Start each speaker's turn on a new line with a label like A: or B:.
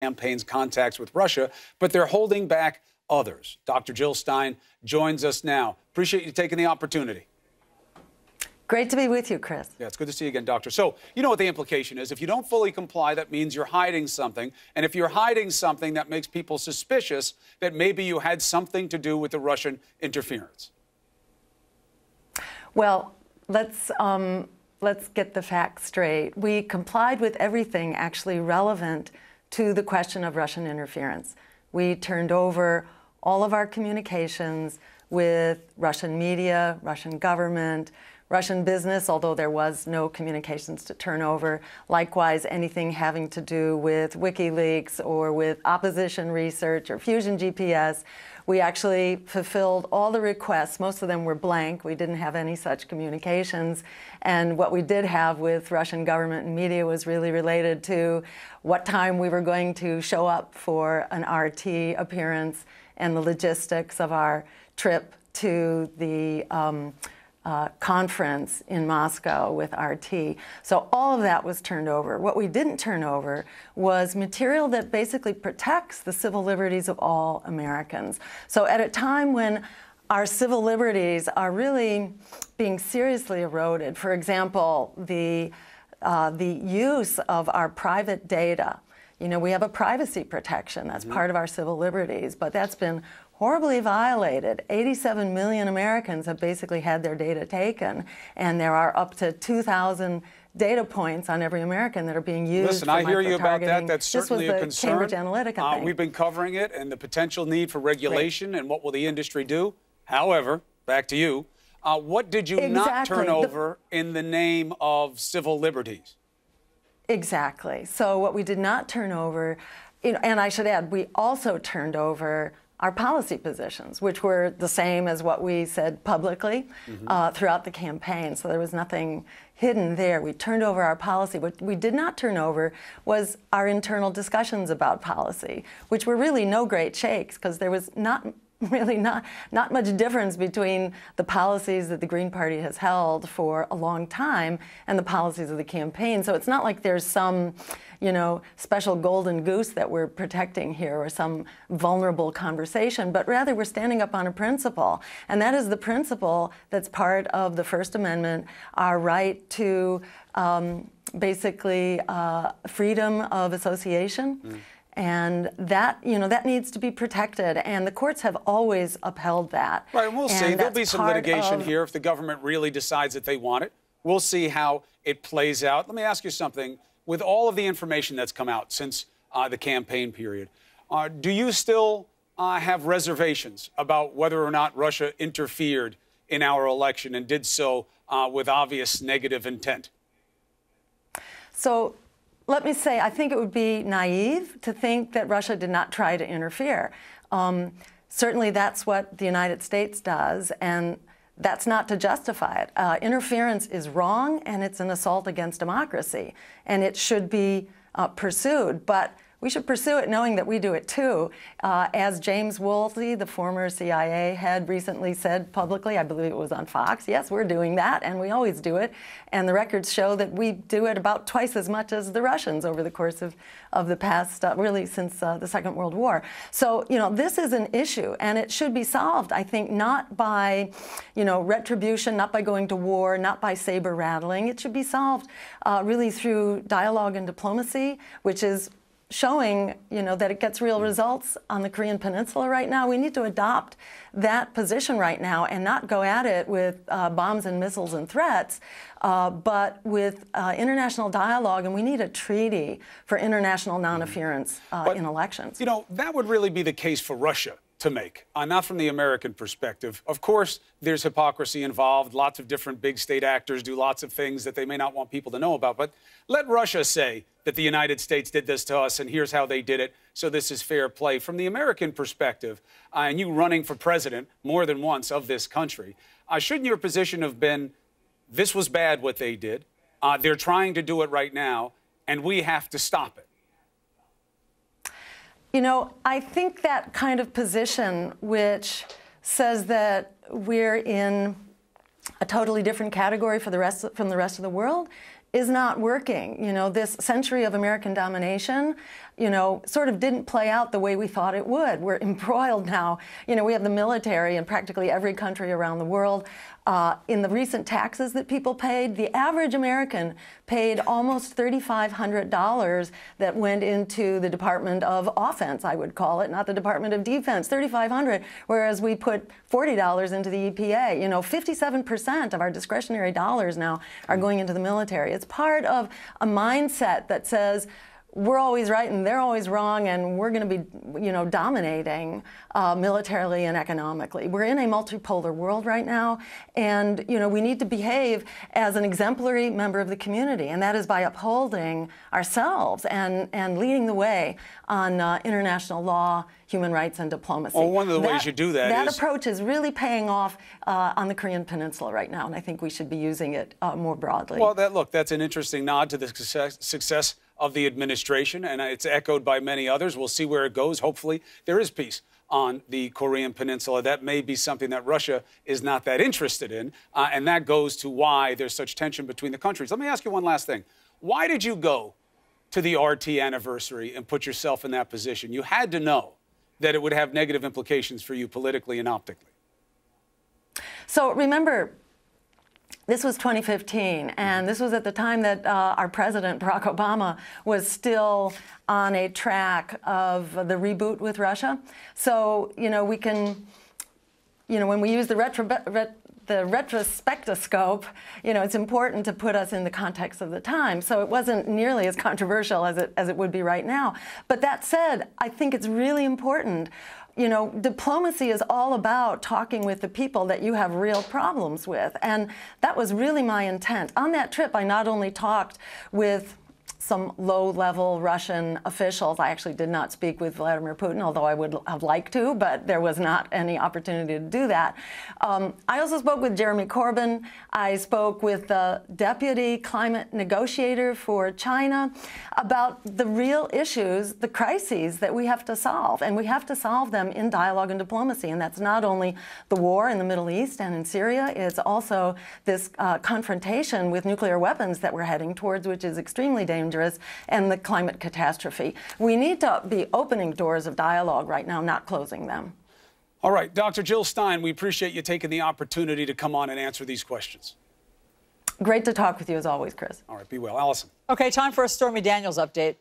A: campaign's contacts with Russia, but they're holding back others. Dr. Jill Stein joins us now. Appreciate you taking the opportunity.
B: Great to be with you, Chris.
A: Yeah, it's good to see you again, Doctor. So, you know what the implication is. If you don't fully comply, that means you're hiding something. And if you're hiding something, that makes people suspicious that maybe you had something to do with the Russian interference.
B: Well, let's get the facts straight. We complied with everything actually relevant to the question of Russian interference. We turned over all of our communications with Russian media, Russian government, Russian business, although there was no communications to turn over. Likewise, anything having to do with WikiLeaks or with opposition research or Fusion GPS. We actually fulfilled all the requests. Most of them were blank. We didn't have any such communications. And what we did have with Russian government and media was really related to what time we were going to show up for an RT appearance and the logistics of our trip to the conference in Moscow with RT. So all of that was turned over. What we didn't turn over was material that basically protects the civil liberties of all Americans. So at a time when our civil liberties are really being seriously eroded, for example, the use of our private data. You know, we have a privacy protection. That's part of our civil liberties, but that's been horribly violated. 87 million Americans have basically had their data taken, and there are up to 2,000 data points on every American that are being used.
A: Listen, I hear you about that. That's certainly a concern.
B: Cambridge Analytica thing.
A: We've been covering it and the potential need for regulation and what will the industry do. However, back to you. What did you not turn over in the name of civil liberties?
B: Exactly. So what we did not turn over, you know, and I should add, we also turned over our policy positions, which were the same as what we said publicly throughout the campaign. So there was nothing hidden there. We turned over our policy. What we did not turn over was our internal discussions about policy, which were really no great shakes because there was not much difference between the policies that the Green Party has held for a long time and the policies of the campaign. So it's not like there's some, you know, special golden goose that we're protecting here or some vulnerable conversation, but rather we're standing up on a principle. And that is the principle that's part of the First Amendment, our right to basically freedom of association. And that, you know, that needs to be protected, and the courts have always upheld that.
A: Right, and we'll see. There'll be some litigation here if the government really decides that they want it. We'll see how it plays out. Let me ask you something. With all of the information that's come out since the campaign period, do you still have reservations about whether or not Russia interfered in our election and did so with obvious negative intent?
B: So let me say, I think it would be naive to think that Russia did not try to interfere. Certainly that's what the United States does, and that's not to justify it. Interference is wrong, and it's an assault against democracy, and it should be pursued. But we should pursue it knowing that we do it too. As James Woolsey, the former CIA head, recently said publicly, I believe it was on Fox, yes, we're doing that, and we always do it. And the records show that we do it about twice as much as the Russians over the course of the past, really since the Second World War. So, you know, this is an issue, and it should be solved, I think, not by, you know, retribution, not by going to war, not by saber rattling. It should be solved really through dialogue and diplomacy, which is showing, you know, that it gets real results on the Korean Peninsula right now. We need to adopt that position right now and not go at it with bombs and missiles and threats, but with international dialogue. And we need a treaty for international non-interference in elections.
A: You know, that would really be the case for Russia to make, not from the American perspective. Of course, there's hypocrisy involved. Lots of different big state actors do lots of things that they may not want people to know about. But let Russia say that the United States did this to us, and here's how they did it, so this is fair play. From the American perspective, and you running for president more than once of this country, shouldn't your position have been, this was bad what they did, they're trying to do it right now, and we have to stop it?
B: You know, I think that kind of position, which says that we're in a totally different category from the rest of the world, is not working. You know, this century of American domination, you know, sort of didn't play out the way we thought it would. We're embroiled now. You know, we have the military in practically every country around the world. In the recent taxes that people paid, the average American paid almost $3,500 that went into the Department of Offense, I would call it, not the Department of Defense, $3,500, whereas we put $40 into the EPA. You know, 57% of our discretionary dollars now are going into the military. It's part of a mindset that says, we're always right and they're always wrong, and we're going to be, you know, dominating militarily and economically. We're in a multipolar world right now, and, you know, we need to behave as an exemplary member of the community, and that is by upholding ourselves and leading the way on international law, human rights, and diplomacy.
A: Well, one of the ways you do that
B: is... That approach is really paying off on the Korean Peninsula right now, and I think we should be using it more broadly.
A: Well, that's an interesting nod to the success of the administration, and it's echoed by many others. We'll see where it goes. Hopefully, there is peace on the Korean Peninsula. That may be something that Russia is not that interested in, and that goes to why there's such tension between the countries. Let me ask you one last thing. Why did you go to the RT anniversary and put yourself in that position? You had to know that it would have negative implications for you politically and optically.
B: So remember, this was 2015, and this was at the time that our president, Barack Obama, was still on a track of the reboot with Russia. So, you know, we can, you know, when we use the retrospectoscope, you know, it's important to put us in the context of the time. So it wasn't nearly as controversial as it would be right now. But that said, I think it's really important. You know, diplomacy is all about talking with the people that you have real problems with. And that was really my intent. On that trip, I not only talked with some low-level Russian officials. I actually did not speak with Vladimir Putin, although I would have liked to, but there was not any opportunity to do that. I also spoke with Jeremy Corbyn. I spoke with the deputy climate negotiator for China about the real issues, the crises that we have to solve, and we have to solve them in dialogue and diplomacy. And that's not only the war in the Middle East and in Syria, it's also this confrontation with nuclear weapons that we're heading towards, which is extremely dangerous, and the climate catastrophe. We need to be opening doors of dialogue right now, not closing them.
A: All right, Dr. Jill Stein, we appreciate you taking the opportunity to come on and answer these questions.
B: Great to talk with you as always, Chris.
A: All right, be well. Allison.
C: Okay, time for a Stormy Daniels update.